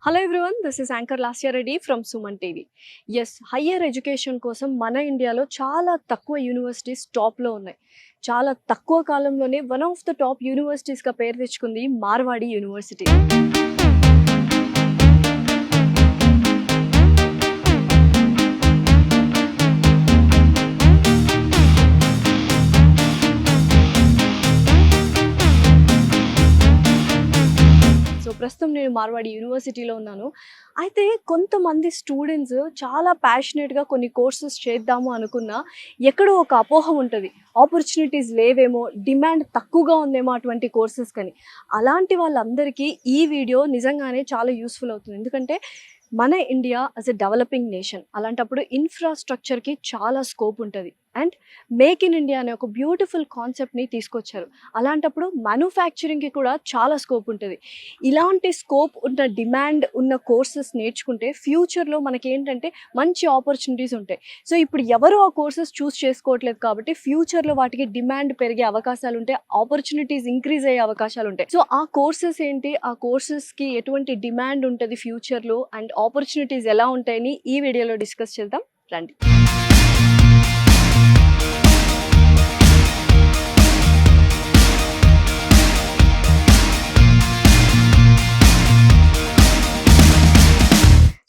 Hello everyone, this is anchor Lasya Reddy from Suman TV. Higher education కోసం మన ఇండియాలో చాలా తక్కువ యూనివర్సిటీస్ టాప్లో ఉన్నాయి. చాలా తక్కువ కాలంలోనే వన్ ఆఫ్ ద టాప్ యూనివర్సిటీస్గా పేరు తెచ్చుకుంది మార్వాడి యూనివర్సిటీ. సో ప్రస్తుతం నేను మార్వాడి యూనివర్సిటీలో ఉన్నాను. అయితే కొంతమంది స్టూడెంట్స్ చాలా ప్యాషనేట్గా కొన్ని కోర్సెస్ చేద్దాము అనుకున్నా ఎక్కడో ఒక అపోహ ఉంటుంది, ఆపర్చునిటీస్ లేవేమో, డిమాండ్ తక్కువగా ఉందేమో అటువంటి కోర్సెస్ కానీ. అలాంటి వాళ్ళందరికీ ఈ వీడియో నిజంగానే చాలా యూస్ఫుల్ అవుతుంది. ఎందుకంటే మన India as a developing nation, అలాంటప్పుడు ఇన్ఫ్రాస్ట్రక్చర్కి చాలా స్కోప్ ఉంటుంది. అండ్ మేక్ ఇన్ ఇండియా అనే ఒక బ్యూటిఫుల్ కాన్సెప్ట్ని తీసుకొచ్చారు. అలాంటప్పుడు మ్యానుఫ్యాక్చరింగ్కి కూడా చాలా స్కోప్ ఉంటుంది. ఇలాంటి స్కోప్ ఉన్న డిమాండ్ ఉన్న కోర్సెస్ నేర్చుకుంటే ఫ్యూచర్లో మనకి ఏంటంటే మంచి ఆపర్చునిటీస్ ఉంటాయి. సో ఇప్పుడు ఎవరు ఆ కోర్సెస్ చూస్ చేసుకోవట్లేదు కాబట్టి ఫ్యూచర్లో వాటికి డిమాండ్ పెరిగే అవకాశాలు ఉంటాయి, ఆపర్చునిటీస్ ఇంక్రీజ్ అయ్యే అవకాశాలు ఉంటాయి. సో ఆ కోర్సెస్ ఏంటి, ఆ కోర్సెస్కి ఎటువంటి డిమాండ్ ఉంటుంది ఫ్యూచర్లో, అండ్ ఆపర్చునిటీస్ ఎలా ఉంటాయని ఈ వీడియోలో డిస్కస్ చేద్దాం రండి.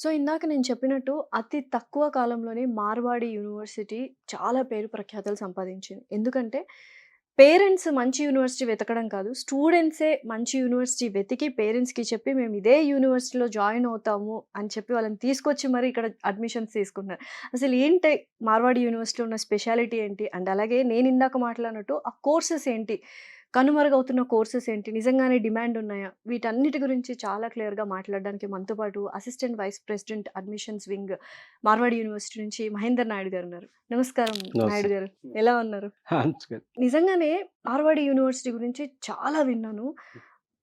సో ఇందాక నేను చెప్పినట్టు అతి తక్కువ కాలంలోనే మార్వాడి యూనివర్సిటీ చాలా పేరు ప్రఖ్యాతలు సంపాదించింది. ఎందుకంటే పేరెంట్స్ మంచి యూనివర్సిటీ వెతకడం కాదు, స్టూడెంట్సే మంచి యూనివర్సిటీ వెతికి పేరెంట్స్కి చెప్పి మేము ఇదే యూనివర్సిటీలో జాయిన్ అవుతాము అని చెప్పి వాళ్ళని తీసుకొచ్చి మరి ఇక్కడ అడ్మిషన్స్ తీసుకుంటున్నారు. అసలు ఏంటి మార్వాడి యూనివర్సిటీలో ఉన్న స్పెషాలిటీ ఏంటి, అండ్ అలాగే నేను ఇందాక మాట్లాడినట్టు ఆ కోర్సెస్ ఏంటి, కనుమరుగవుతున్న కోర్సెస్ ఏంటి, నిజంగానే డిమాండ్ ఉన్నాయా, వీటన్నిటి గురించి చాలా క్లియర్గా మాట్లాడడానికి మనతో పాటు assistant vice president admissions wing Marwadi university నుంచి మహేందర్ నాయుడు గారు ఉన్నారు. నమస్కారం నాయుడు గారు, ఎలా ఉన్నారు? నిజంగానే మార్వాడి యూనివర్సిటీ గురించి చాలా విన్నాను.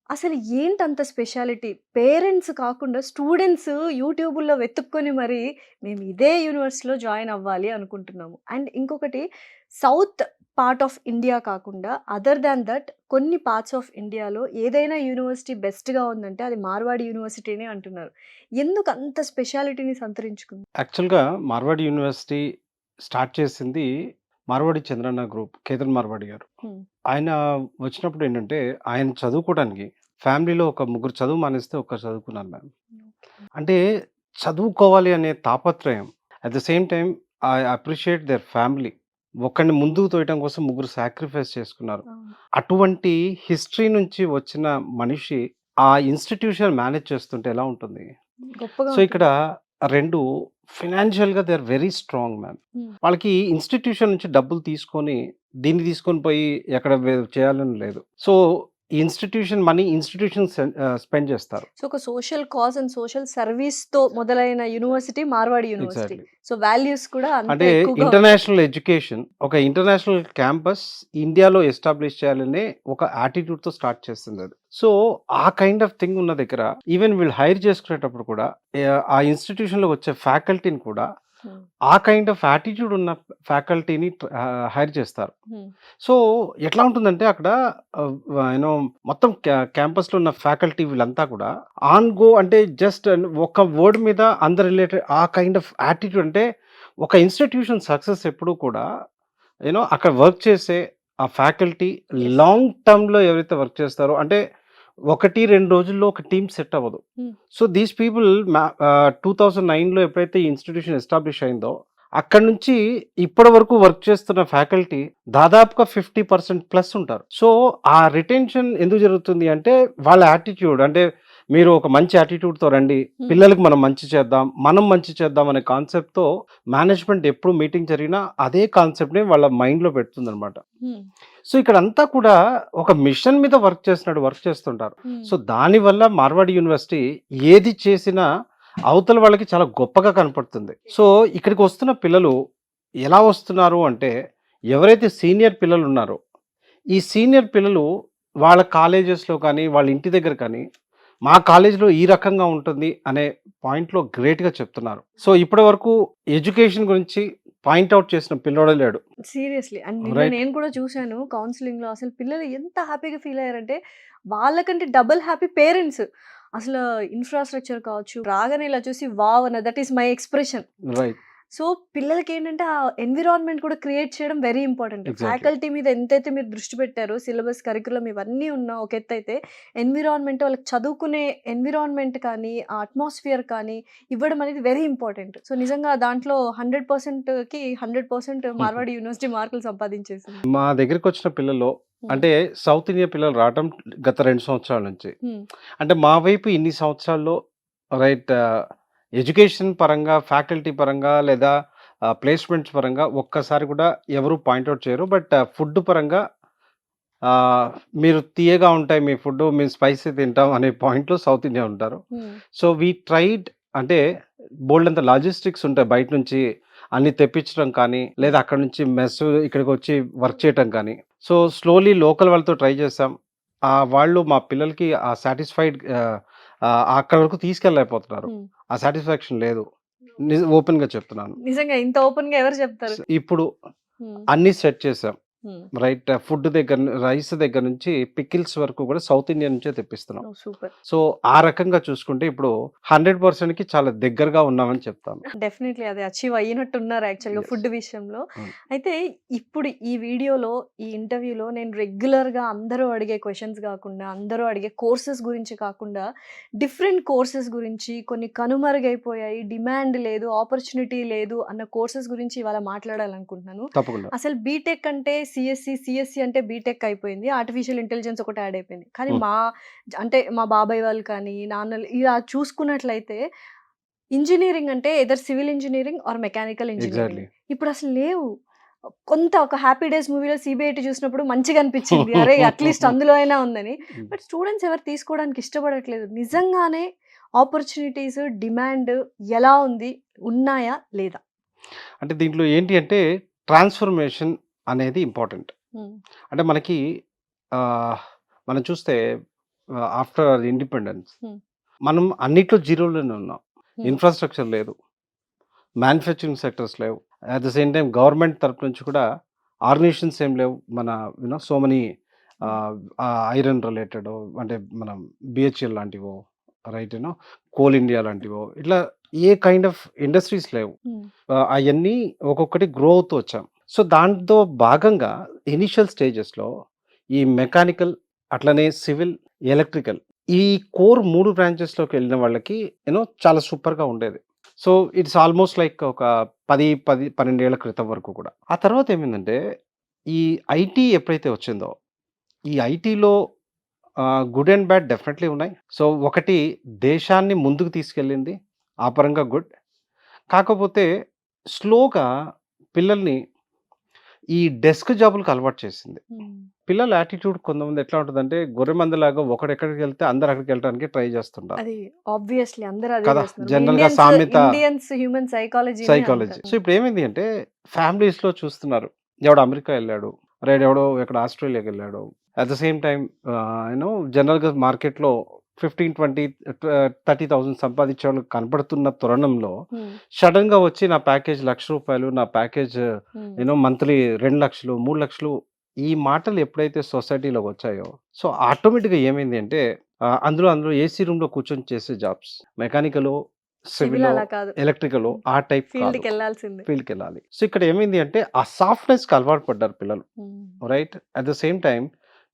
అసలు ఏంటంత స్పెషాలిటీ? పేరెంట్స్ కాకుండా స్టూడెంట్స్ యూట్యూబ్లో వెతుక్కొని మరి మేము ఇదే యూనివర్సిటీలో జాయిన్ అవ్వాలి అనుకుంటున్నాము. అండ్ ఇంకొకటి, సౌత్ పార్ట్ ఆఫ్ ఇండియా కాకుండా అదర్ దాన్ దట్ కొన్ని పార్ట్స్ ఆఫ్ ఇండియాలో ఏదైనా యూనివర్సిటీ బెస్ట్గా ఉందంటే అది మార్వాడి యూనివర్సిటీనే అంటున్నారు. ఎందుకు అంత స్పెషాలిటీని సంతరించుకుంది? యాక్చువల్‌గా మార్వాడి యూనివర్సిటీ స్టార్ట్ చేసింది మార్వాడి చంద్రన్న గ్రూప్, కేతన్ మార్వాడి గారు. ఆయన వచ్చినప్పుడు ఏంటంటే, ఆయన చదువుకోవడానికి ఫ్యామిలీలో ఒక ముగ్గురు చదువు మానేస్తే ఒక్కరు చదువుకున్నారు మ్యామ్. అంటే చదువుకోవాలి అనే తాపత్రయం, at the same time I appreciate their family. ఒకరిని ముందుకు తోయటం కోసం ముగ్గురు సాక్రిఫైస్ చేసుకున్నారు. అటువంటి హిస్టరీ నుంచి వచ్చిన మనిషి ఆ ఇన్స్టిట్యూషన్ మేనేజ్ చేస్తుంటే ఎలా ఉంటుంది? సో ఇక్కడ 2 ఫైనాన్షియల్‌గా they are very strong ma'am. వాళ్ళకి ఇన్‌స్టిట్యూషన్ నుంచి డబ్బులు తీసుకొని, దీన్ని తీసుకొని పోయి ఎక్కడ చేయాలని లేదు. సో ఈ ఇన్‌స్టిట్యూషన్ మనీ స్పెండ్ చేస్తారు. సో ఒక సోషల్ కాజ్ అండ్ సోషల్ సర్వీస్‌తో మొదలైన university Marwadi university. Exactly. So values కూడా అంతే అంటే ఎక్కువగా ఉంటాయి. ఇంటర్నేషనల్ ఎడ్యుకేషన్, ఒక ఇంటర్నేషనల్ క్యాంపస్ ఇండియాలో ఎస్టాబ్లిష్ చేయాలనే ఒక యాటిట్యూడ్‌తో స్టార్ట్ చేసిందది. సో ఆ కైండ్ ఆఫ్ థింగ్ ఉన్న దగ్గర ఈవెన్ వీళ్ళు హైర్ చేసుకునేటప్పుడు కూడా ఆ ఇన్‌స్టిట్యూషన్‌లో వచ్చే ఫ్యాకల్టీని కూడా ఆ కైండ్ ఆఫ్ యాటిట్యూడ్ ఉన్న ఫ్యాకల్టీని హైర్ చేస్తారు. సో ఎట్లా ఉంటుందంటే అక్కడ యూనో మొత్తం క్యాంపస్‌లో ఉన్న ఫ్యాకల్టీ వీళ్ళంతా కూడా ఆన్ గో, అంటే జస్ట్ ఒక వర్డ్ మీద అందరు రిలేటెడ్ ఆ కైండ్ ఆఫ్ యాటిట్యూడ్. అంటే ఒక ఇన్‌స్టిట్యూషన్ సక్సెస్ ఎప్పుడూ కూడా అక్కడ వర్క్ చేసే ఆ ఫ్యాకల్టీ లాంగ్ టర్మ్‌లో ఎవరైతే వర్క్ చేస్తారో, అంటే 1-2 రోజుల్లో ఒక టీమ్ సెట్ అవ్వదు. సో దీస్ పీపుల్ 2009లో ఎప్పుడైతే ఈ ఇన్స్టిట్యూషన్ ఎస్టాబ్లిష్ అయిందో అక్కడి నుంచి ఇప్పటి వరకు వర్క్ చేస్తున్న ఫ్యాకల్టీ దాదాపుగా 50% ప్లస్ ఉంటారు. సో ఆ రిటెన్షన్ ఎందుకు జరుగుతుంది అంటే వాళ్ళ యాటిట్యూడ్, అంటే మీరు ఒక మంచి యాటిట్యూడ్తో రండి, పిల్లలకు మనం మంచి చేద్దాం అనే కాన్సెప్ట్తో మేనేజ్మెంట్ ఎప్పుడు మీటింగ్ జరిగినా అదే కాన్సెప్ట్ని వాళ్ళ మైండ్లో పెడుతుంది అనమాట. సో ఇక్కడ అంతా కూడా ఒక మిషన్ మీద వర్క్ చేస్తుంటారు. సో దానివల్ల మార్వాడి యూనివర్సిటీ ఏది చేసినా అవతల వాళ్ళకి చాలా గొప్పగా కనపడుతుంది. సో ఇక్కడికి వస్తున్న పిల్లలు ఎలా వస్తున్నారు అంటే, ఎవరైతే సీనియర్ పిల్లలు ఉన్నారో ఈ సీనియర్ పిల్లలు వాళ్ళ కాలేజెస్లో కానీ వాళ్ళ ఇంటి దగ్గర కానీ మా కాలేజ్లో ఈ రకంగా ఉంటుంది అనే పాయింట్లో గ్రేట్గా చెప్తున్నారు. సో ఇప్పటి వరకు ఎడ్యుకేషన్ గురించి పాయింట్అవుట్ చేసిన పిల్లోడే లేడు. సీరియస్లీ. అండ్ నేను కూడా చూశాను కౌన్సిలింగ్లో, అసలు పిల్లలు ఎంత హ్యాపీగా ఫీల్ అయ్యారంటే వాళ్ళకంటే డబుల్ హ్యాపీ పేరెంట్స్. అసలు ఇన్‌ఫ్రాస్ట్రక్చర్ కావచ్చు, రాగానే ఇలా చూసి వావ్! అన్న that is my expression. Right. So, పిల్లలకేంటంటే ఆ ఎన్విరాన్మెంట్ కూడా క్రియేట్ చేయడం వెరీ ఇంపార్టెంట్. ఎగ్జాక్ట్‌లీ. ఫ్యాకల్టీ మీద ఎంతైతే మీరు దృష్టి పెట్టారో, సిలబస్, కరిక్యులమ్ ఇవన్నీ ఉన్న ఒక ఎత్తైతే, ఎన్విరాన్మెంట్ వాళ్ళకి చదువుకునే ఎన్విరాన్మెంట్ కానీ, ఆ అట్మాస్ఫియర్ కానీ ఇవ్వడం అనేది వెరీ ఇంపార్టెంట్. సో, నిజంగా దాంట్లో 100%కి 100% మార్వాడి యూనివర్సిటీ మార్కులు సంపాదించేసింది. మా దగ్గరికొచ్చిన పిల్లల్లో హ్మ్. అంటే సౌత్ ఇండియా పిల్లలు రావటం గత 2 సంవత్సరాల నుంచి. హ్మ్. అంటే మా వైపు ఇన్ని సంవత్సరాల్లో రైట్ ఎడ్యుకేషన్ పరంగా, ఫ్యాకల్టీ పరంగా లేదా ప్లేస్‌మెంట్స్ పరంగా ఒక్కసారి కూడా ఎవరు పాయింట్ ఔట్ చేయరు. బట్ ఫుడ్ పరంగా మీరు తియ్యగా ఉంటాయి మీ ఫుడ్డు, మేము స్పైసీ తింటాం అనే పాయింట్‌లో సౌత్ ఇండియా ఉంటారు. హ్మ్. సో, వి ట్రైడ్ అంటే బోలెడంత లాజిస్టిక్స్ ఉంటాయి బయట నుంచి అన్ని తెప్పించడం కానీ, లేదా అక్కడి నుంచి మెస్ ఇక్కడికొచ్చి వర్క్ చేయటం కానీ. సో, స్లోలీ లోకల్ వాళ్ళతో ట్రై చేసాం. వాళ్ళు మా పిల్లలకి ఆ సాటిస్ఫైడ్ అక్కడి వరకు తీసుకెళ్ళలేకపోతున్నారు. హ్మ్. ఆ సాటిస్ఫాక్షన్ లేదు. ఓపెన్‌గా చెప్తున్నాను. నిజంగా ఇంత ఓపెన్‌గా ఎవరు చెప్తారు? ఇప్పుడు హ్మ్. అన్నీ సెట్ చేసాం. హ్మ్. రైట్. ఫుడ్ దగ్గర రైస్ దగ్గర నుంచి పికిల్స్ వరకు కూడా సౌత్ ఇండియా నుంచే తెప్పిస్తున్నాం. ఓహ్! సూపర్. సో, ఆ రకంగా చూసుకుంటే ఇప్పుడు 100%కి చాలా దగ్గరగా ఉన్నామని చెప్తాను. డెఫినెట్‌లీ అది అచీవ్ అయ్యినట్టున్నారు యాక్చువల్‌గా యెస్. ఫుడ్ విషయంలో. అవును. అయితే ఇప్పుడు ఈ వీడియోలో, ఈ ఇంటర్వ్యూలో నేను రెగ్యులర్‌గా అందరూ అడిగే క్వెషన్స్ గాకుండా, అందరూ అడిగే కోర్సెస్ గురించి కాకుండా, డిఫరెంట్ కోర్సెస్ గురించి, కొన్ని కనుమరుగైపోయాయి, డిమాండ్ లేదు, ఆపర్చునిటీ లేదు అన్న కోర్సెస్ గురించి ఇవాళ మాట్లాడాలనుకుంటున్నాను. తప్పకుండా. అసలు బీటెక్ అంటే సీఎస్‌సి అంటే బీటెక్ అయిపోయింది. ఆర్టిఫిషియల్ ఇంటెలిజెన్స్ ఒకటి యాడ్ అయిపోయింది. కానీ హ్మ్. అంటే మా బాబాయ్ వాళ్ళు కానీ, నాన్నలు ఇలా చూసుకున్నట్లయితే ఇంజినీరింగ్ అంటే either civil engineering or mechanical engineering. Exactly. ఇప్పుడసలు లేవు. కొంత ఒక 'హ్యాపీ డేస్' మూవీలో సీబీఐటీ చూసినప్పుడు మంచిగా అనిపించింది. అరే! అట్‌లీస్ట్ అందులో అయినా ఉందని. హ్మ్. బట్ స్టూడెంట్స్ ఎవరు తీసుకోవడానికి ఇష్టపడట్లేదు. నిజంగానే ఆపర్చునిటీస్, డిమాండ్ ఎలా ఉంది? ఉన్నాయా? లేదా? అంటే దీంట్లో ఏంటి అంటే ట్రాన్స్‌ఫర్మేషన్ అనేది ఇంపార్టెంట్. హ్మ్. అంటే మనకి ఆహ్, మనం చూస్తే ఆఫ్టర్ ఇండిపెండెన్స్ హ్మ్. మనం అన్నిట్లో జీరోలోనే ఉన్నాం. హ్మ్. ఇన్‌ఫ్రాస్ట్రక్చర్ లేదు. మ్యానుఫ్యాక్చరింగ్ సెక్టర్స్ లేవు. At the same time government తరపు నుంచి కూడా ఆర్గనైజేషన్స్ ఏం లేవు. మన సో మెనీ హ్మ్. ఐరన్ రిలేటెడ్ అంటే మనం బీహెచ్‌ఎల్ లాంటివో రైట్ కోల్ ఇండియా లాంటివో ఇట్లా ఏ కైండ్ ఆఫ్ ఇండస్ట్రీస్ లేవు. హ్మ్. అయన్నీ ఒక్కొక్కటి గ్రో అవుతూ వచ్చాం. సో, దాంతో భాగంగా ఇనీషియల్ స్టేజెస్‌లో ఈ మెకానికల్, అట్లనే సివిల్, ఎలక్ట్రికల్ ఈ కోర్ 3 బ్రాంచెస్‌లోకి వెళ్ళిన వాళ్ళకి చాలా సూపర్‌గా ఉండేది. సో, ఇట్స్ ఆల్‌మోస్ట్ లైక్ ఒక 12 ఏళ్ల క్రితం వరకు కూడా. ఆ తర్వాత ఏమైందంటే ఈ ఐటీ ఎప్పుడైతే వచ్చిందో, ఈ ఐటీలో గుడ్ అండ్ బ్యాడ్ డెఫినెట్‌లీ ఉన్నాయి. సో, ఒకటి దేశాన్ని ముందుకు తీసుకెళ్ళింది. ఆ పరంగా గుడ్. కాకపోతే స్లోగా పిల్లల్ని ఈ డెస్క్ జాబులకి అలవాటు చేసింది. హ్మ్. పిల్లల యాటిట్యూడ్ కొంతమంది ఎట్లా ఉంటదంటే గొర్రెమందలాగా ఒకడెక్కడికెళ్తే అందరూ అక్కడికెళ్ళటానికే ట్రై చేస్తుంటారు. అది ఆబ్వియస్‌లీ అందరూ అదే కదా! చేస్తున్నారు. జనరల్‌గా సామెత ఇండియన్స్ హ్యూమన్ సైకాలజీనే సైకాలజీ. అంటారు. సో, ఇప్పుడేమైంది అంటే ఫ్యామిలీస్‌లో చూస్తున్నారు. ఎవడో అమెరికా ఎళ్ళాడు. ఎవడో ఎక్కడ ఆస్ట్రేలియాకెళ్ళాడు. అట్ ద సేమ్ టైమ్ జనరల్‌గా మార్కెట్‌లో 15, 20 30,000 సంపాదించేవాళ్ళు కనపడుతున్న తరుణంలో హ్మ్. సడెన్‌గా వచ్చి నా ప్యాకేజ్ రూ. 1,00,000 నా ప్యాకేజ్ హ్మ్. మంత్లీ 2,00,000, 3,00,000 ఈ మాటలు ఎప్పుడైతే సొసైటీలోకొచ్చాయో, సో, ఆటోమేటిక్‌గా ఏమైంది అంటే అందులో ఏసీ రూమ్‌లో కూర్చొని చేసే జాబ్స్. మెకానికలో, సివిల్ సివిలో, అలా కాదు. ఎలక్ట్రికలో ఆ టైప్ కాదు. ఫీల్డ్‌కెళ్ళాల్సిందే. ఫీల్డ్‌కెళ్ళాలి. సో, ఇక్కడ ఏమైంది అంటే ఆ సాఫ్ట్‌నెస్‌కి అలవాటు పడ్డారు పిల్లలు. హ్మ్. Right. At the same time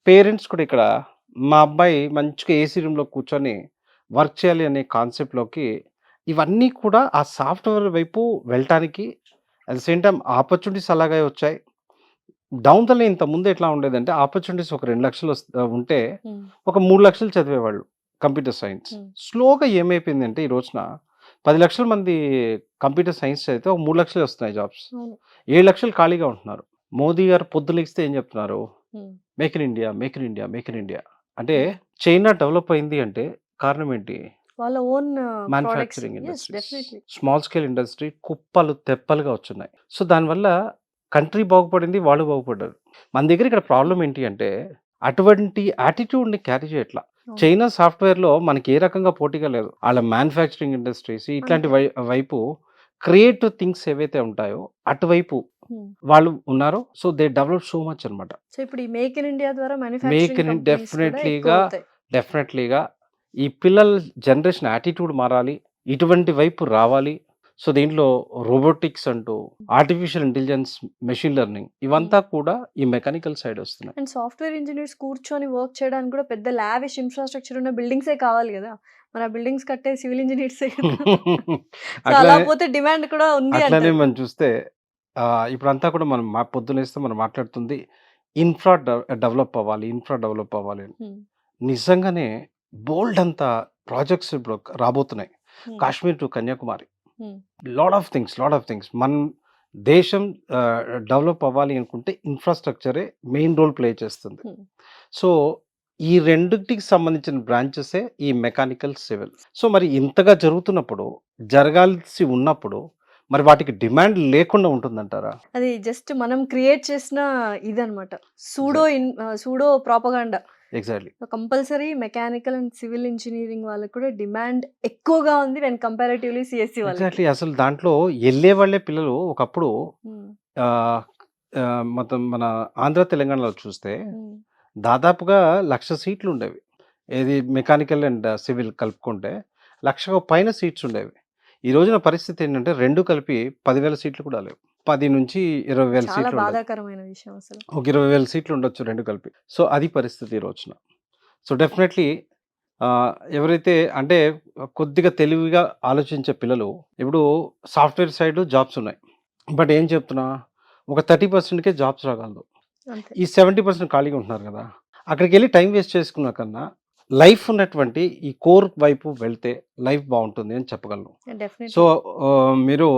parents కూడా ఇక్కడ మా అబ్బాయి మంచిగా ఏసీ రూమ్‌లో కూర్చొని వర్క్ చేయాలి అనే కాన్సెప్ట్‌లోకి ఇవన్నీ కూడా ఆ సాఫ్ట్‌వేర్ వైపు వెళ్ళటానికి at the same time opportunities అలాగే వచ్చాయి. డౌన్ ద లైన్ ఇంతకుముందు ఎట్లా ఉండేదంటే ఆపర్చునిటీస్ ఒక 2,00,000 ఉంటే హ్మ్. ఒక 3,00,000 చదివేవాళ్ళు కంప్యూటర్ సైన్స్. హ్మ్. స్లోగా ఏమైపోయిందంటే ఈ రోజున 10,00,000 మంది కంప్యూటర్ సైన్స్ చదివితే ఒక 3,00,000 వస్తున్నాయి జాబ్స్. అవును. 7,00,000 ఖాళీగా ఉంటున్నారు. మోదీ గారు పొద్దులెగిస్తే ఏం చెప్తున్నారు? హ్మ్. Make in India, make in India, make in India. అంటే హ్మ్. చైనా డెవలప్ అయింది అంటే కారణం ఏంటి? వాళ్ళ own products. Manufacturing yes. Industries. Definitely. Small scale industry కుప్పలు తెప్పలుగా వచ్చున్నాయి. సో, దానివల్ల కంట్రీ బాగుపడింది. వాళ్ళు బాగుపడ్డారు. మన దగ్గర ఇక్కడ ప్రాబ్లమ్ ఏంటి అంటే అటువంటి యాటిట్యూడ్‌ని క్యారీ చేయట్ల. అవును. చైనా సాఫ్ట్‌వేర్‌లో మనకి ఏ రకంగా పోటీగా లేదు. ఆళ్ళ మ్యానుఫ్యాక్చరింగ్ ఇండస్ట్రీస్ ఇట్లాంటి అంతే. వైపు క్రియేటివ్ థింగ్స్ ఏవైతే ఉంటాయో అటువైపు హ్మ్. వాళ్ళు ఉన్నారు. So, they develop so much అన్నమాట. సో, ఇప్పుడు ఈ మేక్ ఇన్ ఇండియా ద్వారా మేక్ మ్యానుఫ్యాక్చరింగ్ ఇన్ కంపెనీస్ కూడా డెఫినెట్‌లీగా, ఎక్కువవుతాయి. డెఫినెట్‌లీగా ఈ పిల్లల జనరేషన్ యాటిట్యూడ్ మారాలి. ఇటువంటి వైపు రావాలి. సో, దీంట్లో రోబోటిక్స్ అంటూ, ఆర్టిఫిషియల్ ఇంటెలిజెన్స్, మెషిన్ లెర్నింగ్ ఇవంతా కూడా ఈ మెకానికల్ సైడ్ వస్తున్నాయి. అండ్ సాఫ్ట్‌వేర్ ఇంజినీర్స్ కూర్చొని వర్క్ చేయడానికి కూడా పెద్ద లావిష్ ఇన్‌ఫ్రాస్ట్రక్చర్ ఉన్న బిల్డింగ్సే కావాలి గదా! మరి ఆ బిల్డింగ్స్ కట్టే సివిల్ ఇంజినీర్సే కదా! సో, అలా అట్లానే పోతే డిమాండ్ కూడా ఉంది అట్లానే అంటారు. మనం చూస్తే ఇప్పుడంతా కూడా మనం పొద్దున్నేస్తే మనం మాట్లాడుతుంది డెవలప్ అవ్వాలి. ఇన్ఫ్రా డెవలప్ అవ్వాలి అని. హ్మ్. నిజంగానే బోలెడంత అంత ప్రాజెక్ట్స్ ఇప్పుడు రాబోతున్నాయి. హ్మ్. కాశ్మీర్ టు కన్యాకుమారి. హ్మ్. Lot of things. మన దేశం డెవలప్ అవ్వాలి అనుకుంటే ఇన్ఫ్రాస్ట్రక్చరే మెయిన్ రోల్ ప్లే చేస్తుంది. హ్మ్. సో, ఈ రెండిటికి సంబంధించిన బ్రాంచెసే ఈ మెకానికల్, సివిల్. సో, మరి ఇంతగా జరుగుతున్నప్పుడు, జరగాల్సి ఉన్నప్పుడు మరి వాటికి డిమాండ్ లేకుండా ఉంటుందంటారా? అది జస్ట్ మనం క్రియేట్ చేసిన ఇదనమాట. Pseudo propaganda. Exactly. So, compulsory mechanical and civil engineering వాళ్ళకి కూడా డిమాండ్ ఎక్కువగా ఉంది వెన్ కంపారిటివ్‌లీ సీఎస్‌సి వాళ్ళకి. ఎగ్జాక్ట్‌లీ. అసలు దాంట్లో ఎళ్ళేవాళ్ళే పిల్లలు ఒకప్పుడు హ్మ్. ఆహ్, మొత్తం మన ఆంధ్ర, తెలంగాణలో చూస్తే హ్మ్. దాదాపుగా 1,00,000 సీట్లుండేవి. ఏది మెకానికల్ అండ్ సివిల్ కలుపుకుంటే 1,00,000 పైన సీట్స్ ఉండేవి. ఈ రోజున పరిస్థితి ఏంటంటే 2 కలిపి 10,000 సీట్లు కూడా లేవు. 10,000-20,000 చాలా సీట్లు ఉండొచ్చు. బాధాకరమైన విషయం అసలు. ఒక 20,000 సీట్లు ఉండొచ్చు 2 కలిపి. సో, అది పరిస్థితి ఈ రోజున. సో, డెఫినెట్‌లీ ఎవరైతే అంటే కొద్దిగా తెలివిగా ఆలోచించే పిల్లలు ఇప్పుడు సాఫ్ట్‌వేర్ సైడ్ జాబ్స్ ఉన్నాయి. బట్ ఏం చెప్తున్నా ఒక 30%కే జాబ్స్ రాగలదు. అంతే. ఈ 70% ఖాళీగా ఉంటున్నారు కదా! అక్కడికెళ్ళి టైం వేస్ట్ చేసుకున్న కన్నా లైఫ్ ఉన్నటువంటి ఈ కోర్ వైపు వెళ్తే లైఫ్ బావుంటుంది అని చెప్పగలను. So, definitely. మీరు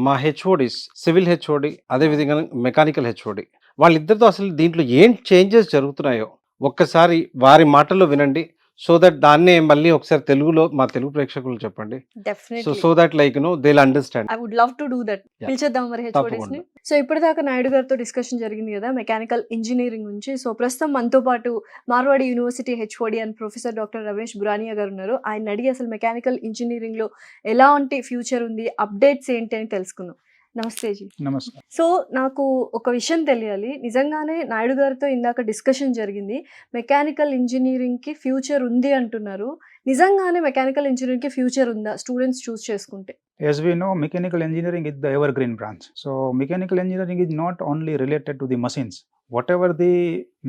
మా హెచ్ఓడీస్ సివిల్ హెచ్ఓడి అదే విధంగా మెకానికల్ హెచ్ఓడి వాళ్ళిద్దరితో అసలు దీంట్లో ఏం చేంజెస్ జరుగుతున్నాయో ఒక్కసారి వారి మాటల్లో వినండి. సో దట్ దాన్నే మళ్ళీ ఒకసారి తెలుగులో మా తెలుగు ప్రేక్షకులకు చెప్పండి. Definitely. So that like they will understand. I would love to do that. Yeah. పిలిచేద్దాం మరి హెచ్ఓడీస్‌ని. తప్పకుండా. సో, ఇప్పటిదాకా నాయుడు గారితో డిస్కషన్ జరిగింది కదా! మెకానికల్ ఇంజినీరింగ్ గురించి. సో, ప్రస్తుతం మనతో పాటు Marwadi university HOD and professor doctor Ramesh Burania గారు ఉన్నారు. ఆయన్ని అడిగి అసలు మెకానికల్ ఇంజినీరింగ్‌లో ఎలాంటి ఫ్యూచర్ ఉంది, అప్డేట్స్ ఏంటి అని తెలుసుకుందాం. నమస్తే జీ. నమస్కారం. సో, నాకు ఒక విషయం తెలియాలి. నిజంగానే నాయుడు గారితో ఇందాక డిస్కషన్ జరిగింది. మెకానికల్ ఇంజినీరింగ్‌కి ఫ్యూచర్ ఉంది అంటున్నారు. నిజంగానే మెకానికల్ ఇంజినీరింగ్‌కి ఫ్యూచర్ ఉందా? స్టూడెంట్స్ చూస్ చేసుకుంటే? As we know, mechanical engineering is the evergreen branch. So, mechanical engineering is not only related to the machines. Whatever the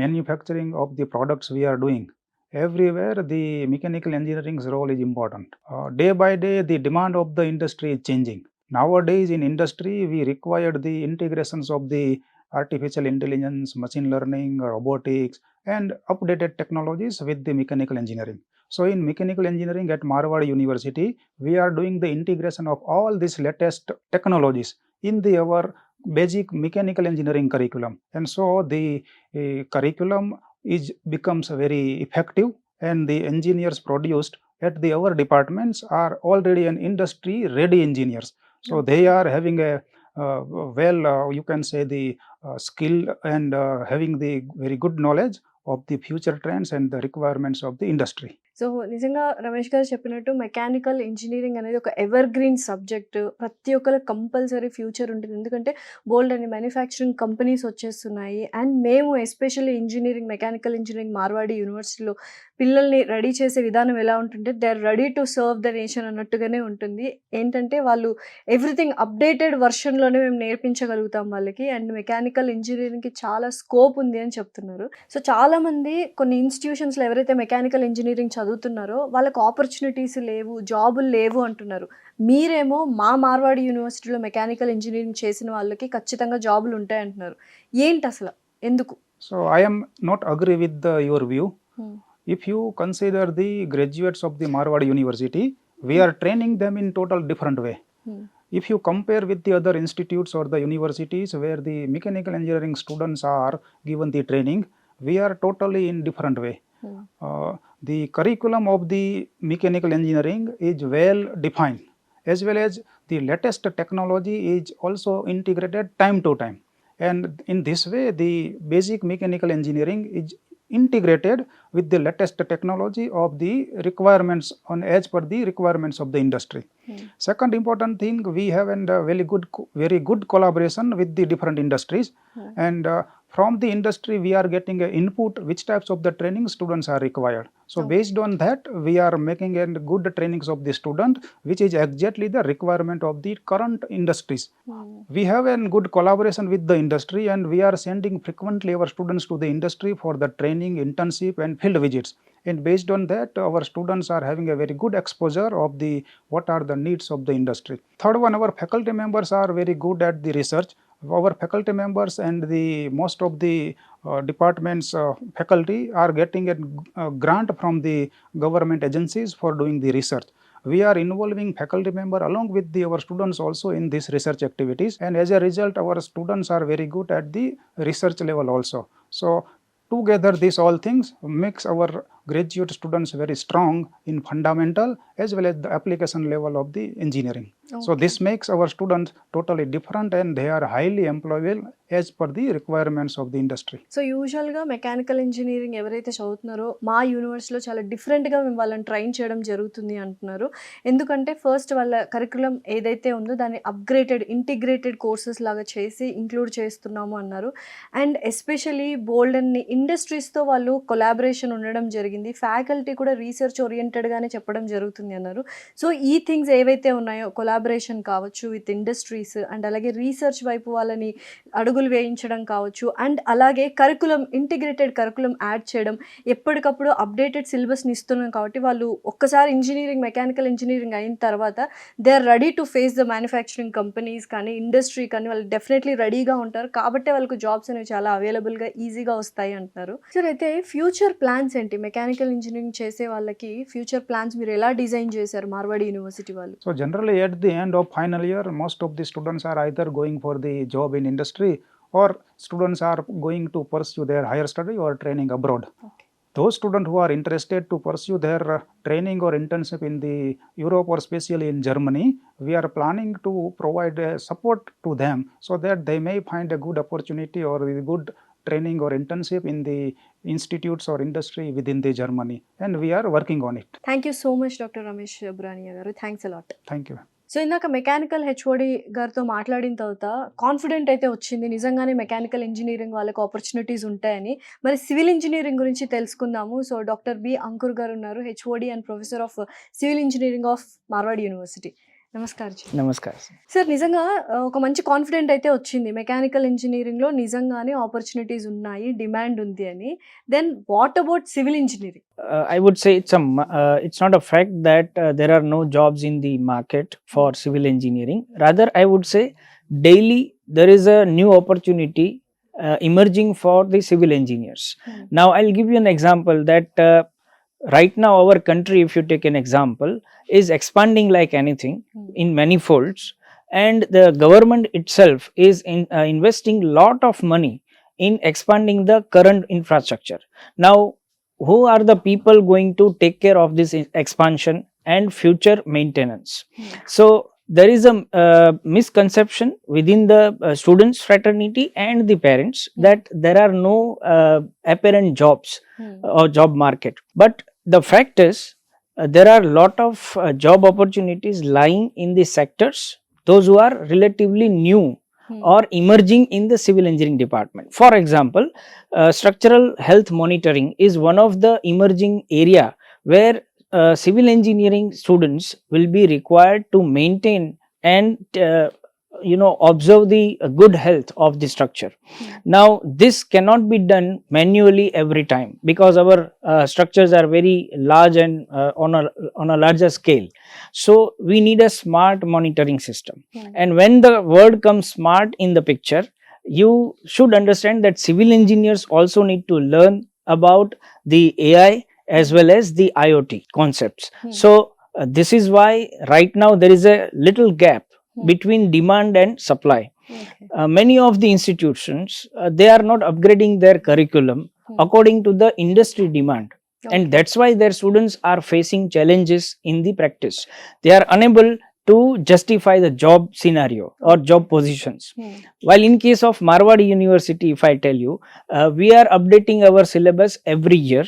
manufacturing of the products we are doing, everywhere the mechanical engineering's role is important. Day by day, the demand of the industry is changing. Nowadays, in industry, we required the integrations of the artificial intelligence, machine learning, robotics, and updated technologies with the mechanical engineering. So, in mechanical engineering at Marwar University, we are doing the integration of all these latest technologies in our basic mechanical engineering curriculum. And so, the curriculum becomes very effective, and the engineers produced at our departments are already an industry ready engineers. So, they are having a you can say the skill and having the very good knowledge of the future trends and the requirements of the industry. So, నిజంగా రమేష్ గారు చెప్పినట్టు mechanical engineering అనేది ఒక ever green subject. ప్రతి ఒక్కరికి compulsory future ఉంటుంది. ఎందుకంటే బోల్డ్ అని మ్యానుఫ్యాక్చరింగ్ కంపెనీస్ వచ్చేస్తున్నాయి. అండ్ మేము especially engineering, mechanical engineering Marwadi యూనివర్సిటీలో పిల్లల్ని రెడీ చేసే విధానం ఎలా ఉంటుంటే they are ready to serve the nation అన్నట్టుగానే ఉంటుంది. ఏంటంటే వాళ్ళు ఎవ్రీథింగ్ అప్డేటెడ్ వర్షన్‌లోనే మేము నేర్పించగలుగుతాం వాళ్ళకి. అండ్ మెకానికల్ ఇంజినీరింగ్‌కి చాలా స్కోప్ ఉంది అని చెప్తున్నారు. సో, చాలామంది కొన్ని ఇన్‌స్టిట్యూషన్స్‌లో ఎవరైతే మెకానికల్ ఇంజినీరింగ్ చదువుతున్నారో వాళ్ళకి ఆపర్చునిటీస్ లేవు, జాబులు లేవు అంటున్నారు. మీరేమో మా మార్వాడి యూనివర్సిటీలో మెకానికల్ ఇంజినీరింగ్ చేసిన వాళ్ళకి ఖచ్చితంగా జాబులు ఉంటాయంటున్నారు. ఏంటసల? ఎందుకు? So, I am not agree with your view. హ్మ్. If you consider the graduates of the Marwar University, we are training them in total different way. హ్మ్. If you compare with the other institutes or the universities where the mechanical engineering students are given the training, we are totally in different way. హ్మ్. The curriculum of the mechanical engineering is well defined, as well as the latest technology is also integrated time to time. And in this way, the basic mechanical engineering is integrated with the latest technology of the requirements as per the requirements of the industry. Hmm. Second important thing, we have a very good collaboration with the different industries. Hmm. And from the industry we are getting a input which types of the training students are required. So Okay. based on that we are making a good trainings of the student which is exactly the requirement of the current industries. We have a good collaboration with the industry and we are sending frequently our students to the industry for the training, internship and field visits. And based on that our students are having a very good exposure of the what are the needs of the industry. Third one, our faculty members are very good at the research. Our faculty members and the most of the departments faculty are getting a grant from the government agencies for doing the research. We are involving faculty member along with our students also in these research activities, and as a result our students are very good at the research level also. So together these all things makes our graduate students very strong in fundamental as well as the application level of the engineering. So Okay. this makes our students totally different and they are highly employable as per the requirements of the industry. So యూజువల్గా mechanical engineering ఎవరైతే చదువుతున్నారో మా యూనివర్సిటీలో చాలా డిఫరెంట్గా మేము వాళ్ళని train చేయడం జరుగుతుంది అంటున్నారు. ఎందుకంటే ఫస్ట్ వాళ్ళ కరికులం ఏదైతే ఉందో దాన్ని అప్గ్రేడెడ్ ఇంటిగ్రేటెడ్ కోర్సెస్ లాగా చేసి ఇంక్లూడ్ చేస్తున్నాము అన్నారు. అండ్ ఎస్పెషలీ బోల్డ్ అన్ని ఇండస్ట్రీస్తో వాళ్ళు కొలాబరేషన్ ఉండడం జరిగింది. ఫ్యాకల్టీ కూడా రీసెర్చ్ ఓరియంటెడ్గానే చెప్పడం జరుగుతుంది అన్నారు. సో ఈ థింగ్స్ ఏవైతే ఉన్నాయో కొలాబరేషన్ కావచ్చు విత్ ఇండస్ట్రీస్ అండ్ అలాగే రీసెర్చ్ వైపు వాళ్ళని అడుగులు వేయించడం కావచ్చు అండ్ అలాగే కరికులం ఇంటిగ్రేటెడ్ కరికులం యాడ్ చేయడం, ఎప్పటికప్పుడు అప్డేటెడ్ సిలబస్ని ఇస్తున్నాం కాబట్టి వాళ్ళు ఒక్కసారి ఇంజనీరింగ్ మెకానికల్ ఇంజనీరింగ్ అయిన తర్వాత they are ready to face the manufacturing companies కానీ ఇండస్ట్రీ కానీ వాళ్ళు డెఫినెట్లీ రెడీగా ఉంటారు. కాబట్టి వాళ్ళకు జాబ్స్ అనేవి చాలా అవైలబుల్గా ఈజీగా వస్తాయి అంటున్నారు. సార్ అయితే ఫ్యూచర్ ప్లాన్స్ ఏంటి? మెకానికల్ ఇంజనీరింగ్ చేసే వాళ్ళకి ఫ్యూచర్ ప్లాన్స్ మీరు ఎలా డిజైన్ చేశారు మార్వాడి యూనివర్సిటీ వాళ్ళు? So generally at the end of final year most of the students are either going for the job in industry or students are going to pursue their higher study or training abroad. Okay. Those students who are interested to pursue their training or internship in the Europe or especially in Germany, we are planning to provide support to them so that they may find a good opportunity or a good training or internship in the institutes or industry within the Germany, and we are working on it. Thank you so much doctor Ramesh Brania గారు. Thanks a lot. Thank you. So ఇందాక mechanical HOD గారితో మాట్లాడిన తర్వాత confident అయితే వచ్చింది నిజంగానే mechanical engineering వాళ్ళకి opportunities ఉంటాయని. మరి సివిల్ ఇంజనీరింగ్ గురించి తెలుసుకుందాము. So doctor B Ankur garu ఉన్నారు, HOD and professor of civil engineering of Marwadi university. నమస్కారం. నమస్కారం. సార్ నిజంగా ఒక మంచి కాన్ఫిడెంట్ అయితే వచ్చింది మెకానికల్ ఇంజనీరింగ్లో నిజంగానే ఆపర్చునిటీస్ ఉన్నాయి, డిమాండ్ ఉంది అని. Then what about civil engineering? I would say it's not a fact that there are no jobs in the market for civil engineering. Rather, I would say daily there is a new opportunity emerging for the civil engineers. Now, I'll give you an example that right now our country, if you take an example, is expanding like anything in many folds, and the government itself is investing lot of money in expanding the current infrastructure. Now, who are the people going to take care of this expansion and future maintenance? So there is a misconception within the students fraternity and the parents that there are no apparent jobs or job market, but the fact is there are lot of job opportunities lying in the sectors those who are relatively new or emerging in the civil engineering department. For example, structural health monitoring is one of the emerging area where civil engineering students will be required to maintain and observe the good health of the structure. Now, this cannot be done manually every time because our structures are very large and on a larger scale. So we need a smart monitoring system. And when the word comes smart in the picture, you should understand that civil engineers also need to learn about the AI as well as the IoT concepts. So this is why right now there is a little gap between demand and supply. Many of the institutions they are not upgrading their curriculum according to the industry demand. And that's why their students are facing challenges in the practice. They are unable to justify the job scenario or job positions. While in case of Marwadi University, if I tell you, we are updating our syllabus every year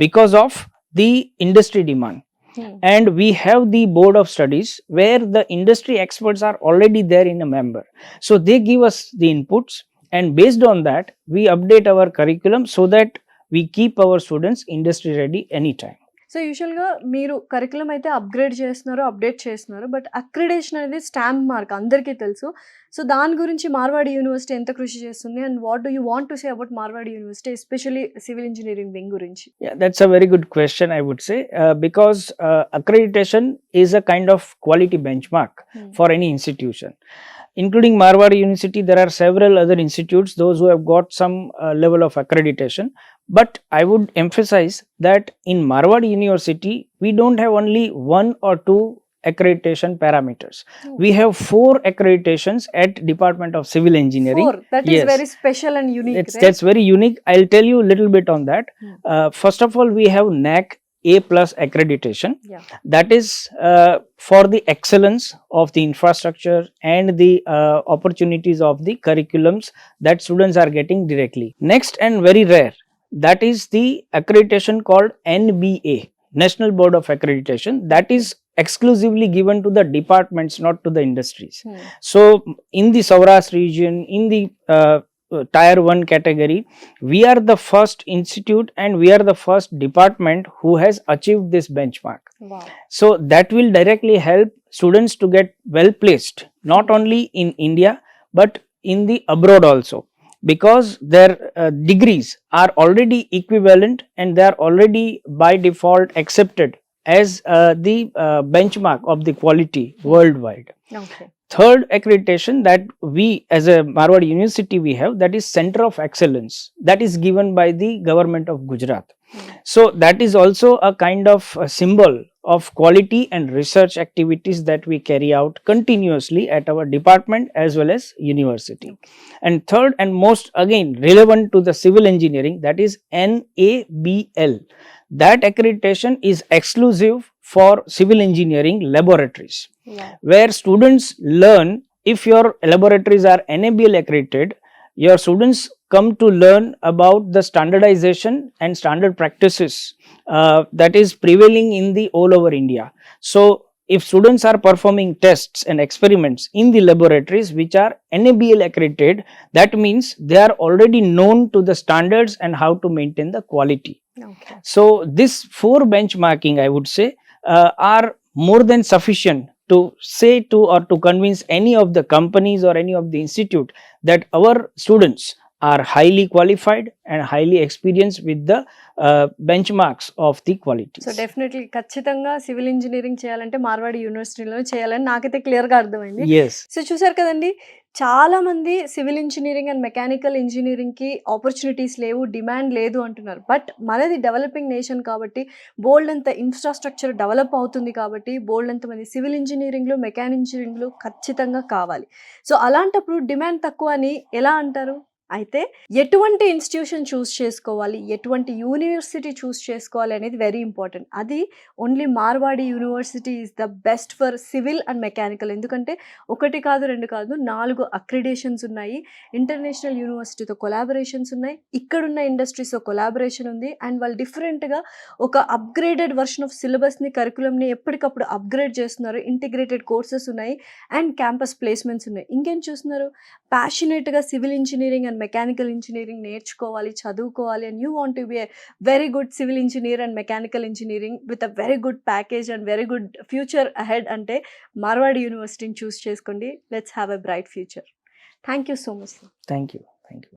because of the industry demand. And we have the board of studies where the industry experts are already there in a member. So they give us the inputs and based on that we update our curriculum so that we keep our students industry ready anytime. So యూజువల్గా మీరు curriculum అయితే upgrade చేస్తున్నారు, update చేస్తున్నారు, but accreditation అనేది stamp mark అందరికీ తెలుసు. So దాని గురించి మార్వాడి యూనివర్సిటీ ఎంత కృషి చేస్తుంది, and what do you want to say about Marwadi university especially civil engineering wing గురించి? Yeah, that's a very good question, I would say, because accreditation is a kind of quality benchmark for any institution. Including Marwari University, there are several other institutes, those who have got some level of accreditation. But I would emphasize that in Marwari University, we don't have only 1 or 2 accreditation parameters. We have 4 accreditations at Department of Civil Engineering. 4, that is Yes. very special and unique, right? That's very unique. I'll tell you a little bit on that. First of all, we have NAC A+ accreditation. Yeah. That is for the excellence of the infrastructure and the opportunities of the curriculums that students are getting directly. Next, and very rare, that is the accreditation called NBA, National Board of Accreditation. That is exclusively given to the departments, not to the industries. So in the Saurashtra region, in the Tier 1 category, we are the first institute and we are the first department who has achieved this benchmark. Wow. So that will directly help students to get well placed, not only in India but in the abroad also, because their degrees are already equivalent and they are already by default accepted as the benchmark of the quality worldwide. Okay. Third accreditation that we as a Marwari University we have, that is Center of Excellence, that is given by the government of Gujarat. So that is also a kind of a symbol of quality and research activities that we carry out continuously at our department as well as university. And third and most again relevant to the civil engineering, that is NABL. That accreditation is exclusive for civil engineering laboratories. Yeah. Where students learn, if your laboratories are NABL accredited, your students come to learn about the standardization and standard practices that is prevailing in the all over India. So if students are performing tests and experiments in the laboratories which are NABL accredited, that means they are already known to the standards and how to maintain the quality. Okay. So this 4 benchmarking, I would say, are more than sufficient to say to or to convince any of the companies or any of the institute that our students are highly qualified and highly experienced with the benchmarks of the qualities. So definitely ఖచ్చితంగా civil engineering చేయాలంటే మార్వాడి యూనివర్సిటీలో చేయాలని నాకైతే క్లియర్గా అర్థమైంది. Yes. So చూసారు కదండి, చాలా మంది సివిల్ ఇంజనీరింగ్ అండ్ మెకానికల్ ఇంజనీరింగ్కి ఆపర్చునిటీస్ లేవు, డిమాండ్ లేదు అంటున్నారు. బట్ మనది డెవలపింగ్ నేషన్ కాబట్టి, బోల్డ్ అంత ఇన్ఫ్రాస్ట్రక్చర్ డెవలప్ అవుతుంది కాబట్టి, బోల్డ్ అంత మంది సివిల్ ఇంజనీరింగ్లు మెకానికల్ ఇంజనీరింగ్లు ఖచ్చితంగా కావాలి. సో అలాంటప్పుడు డిమాండ్ తక్కువ అని ఎలా అంటారు? అయితే ఎటువంటి ఇన్స్టిట్యూషన్ చూస్ చేసుకోవాలి, ఎటువంటి యూనివర్సిటీ చూస్ చేసుకోవాలి అనేది వెరీ ఇంపార్టెంట్. అది only Marwadi university is the best for civil and mechanical. ఎందుకంటే 1 కాదు 2 కాదు 4 అక్రిడేషన్స్ ఉన్నాయి, ఇంటర్నేషనల్ యూనివర్సిటీతో కొలాబరేషన్స్ ఉన్నాయి, ఇక్కడున్న ఇండస్ట్రీస్తో కొలాబరేషన్ ఉంది, అండ్ వాళ్ళు డిఫరెంట్గా ఒక అప్గ్రేడెడ్ వర్షన్ ఆఫ్ సిలబస్ని కరికులంని ఎప్పటికప్పుడు అప్గ్రేడ్ చేస్తున్నారు, ఇంటిగ్రేటెడ్ కోర్సెస్ ఉన్నాయి, అండ్ క్యాంపస్ ప్లేస్మెంట్స్ ఉన్నాయి. ఇంకేం చూస్తున్నారు? ప్యాషనేట్గా civil engineering and mechanical engineering నేర్చుకోవాలి, చదువుకోవాలి, and you want to be a very good civil engineer and mechanical engineering with a very good package and very good future ahead అంటే మార్వాడి యూనివర్సిటీని choose చేసుకోండి. Let's have a bright future. Thank you so much. Thank you. Thank you.